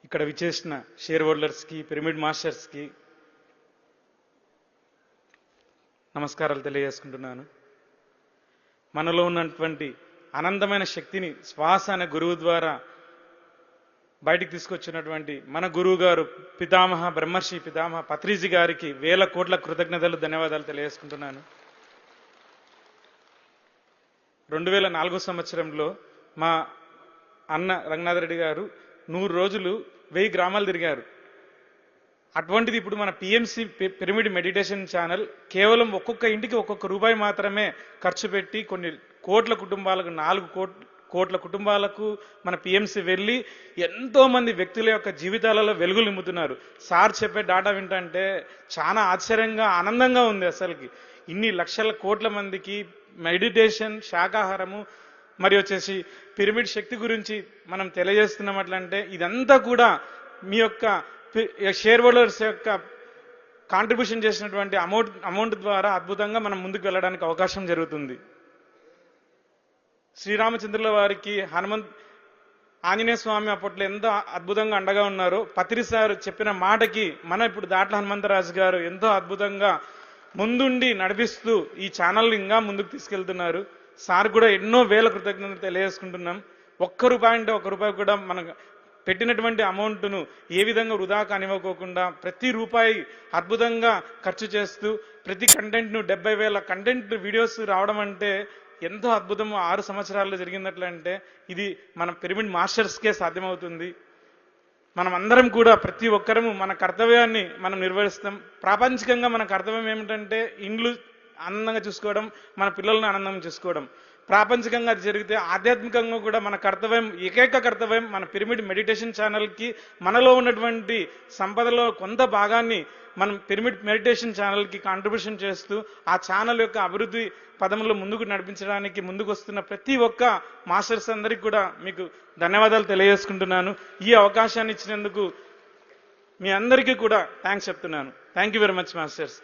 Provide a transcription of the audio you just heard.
ఇక్కడ విచ్చేసిన share హోల్డర్స్కి, pyramid మాస్టర్స్కి నమస్కారాలు తెలియజేసుకుంటున్నాను. మనలో ఉన్నటువంటి ఆనందమైన శక్తిని శ్వాస అనే గురువు ద్వారా బయటికి తీసుకొచ్చినటువంటి మన గురువు గారు పితామహ బ్రహ్మర్షి పితామహ పత్రిజీ గారికి వేల కోట్ల కృతజ్ఞతలు, ధన్యవాదాలు తెలియజేసుకుంటున్నాను. 2004 సంవత్సరంలో మా అన్న రంగనాథ్ రెడ్డి గారు 100 రోజులు 1000 గ్రామాలు తిరిగారు. అటువంటిది ఇప్పుడు మన పిఎంసి పిరమిడ్ మెడిటేషన్ ఛానల్ కేవలం ఒక్కొక్క ఇంటికి ఒక్కొక్క రూపాయి మాత్రమే ఖర్చు పెట్టి కొన్ని కోట్ల కుటుంబాలకు 4 కోట్ల కుటుంబాలకు మన పిఎంసి వెళ్ళి ఎంతో మంది వ్యక్తుల యొక్క జీవితాలలో వెలుగులు నింపుతున్నారు. సార్ చెప్పే డాటా వింటంటే చాలా ఆశ్చర్యంగా, ఆనందంగా ఉంది. అసలుకి ఇన్ని లక్షల కోట్ల మందికి మెడిటేషన్, శాకాహారము మరి వచ్చేసి పిరమిడ్ శక్తి గురించి మనం తెలియజేస్తున్నట్లంటే ఇదంతా కూడా మీ యొక్క షేర్ హోల్డర్స్ యొక్క కాంట్రిబ్యూషన్ చేసినటువంటి అమౌంట్ ద్వారా అద్భుతంగా మనం ముందుకు వెళ్ళడానికి అవకాశం జరుగుతుంది. శ్రీరామచంద్రుల వారికి ఆంజనేయ స్వామి అప్పట్లో ఎంతో అద్భుతంగా అండగా ఉన్నారో, పత్రి సార్ చెప్పిన మాటకి ఇప్పుడు దాట్ల హనుమంతరాజు గారు ఎంతో అద్భుతంగా ముందుండి నడిపిస్తూ ఈ ఛానల్ ఇంకా ముందుకు తీసుకెళ్తున్నారు. సార్ కూడా ఎన్నో వేల కృతజ్ఞతలు తెలియజేసుకుంటున్నాం. ఒక్క రూపాయి కూడా మన పెట్టినటువంటి అమౌంట్ను ఏ విధంగా వృధా కానివ్వకోకుండా ప్రతి రూపాయి అద్భుతంగా ఖర్చు చేస్తూ ప్రతి కంటెంట్ను 70,000 కంటెంట్ వీడియోస్ రావడం అంటే ఎంతో అద్భుతం. 6 సంవత్సరాల్లో జరిగినట్లంటే ఇది మన పిరమిడ్ మాస్టర్స్కే సాధ్యమవుతుంది. మనం అందరం కూడా ప్రతి ఒక్కరము మన కర్తవ్యాన్ని మనం నిర్వహిస్తాం. ప్రాపంచికంగా మన కర్తవ్యం ఏమిటంటే ఇండ్లు ఆనందంగా చూసుకోవడం, మన పిల్లలను ఆనందంగా చూసుకోవడం. ప్రాపంచికంగా అది జరిగితే ఆధ్యాత్మికంగా కూడా మన ఏకైక కర్తవ్యం మన పిరమిడ్ మెడిటేషన్ ఛానల్కి మనలో ఉన్నటువంటి సంపదలో కొంత భాగాన్ని మనం పిరమిడ్ మెడిటేషన్ ఛానల్కి కాంట్రిబ్యూషన్ చేస్తూ ఆ ఛానల్ యొక్క అభివృద్ధి పదంలో ముందుకు నడిపించడానికి ముందుకు వస్తున్న ప్రతి ఒక్క మాస్టర్స్ అందరికీ కూడా మీకు ధన్యవాదాలు తెలియజేసుకుంటున్నాను. ఈ అవకాశాన్ని ఇచ్చినందుకు మీ అందరికీ కూడా థ్యాంక్స్ చెప్తున్నాను. Thank you very much masters.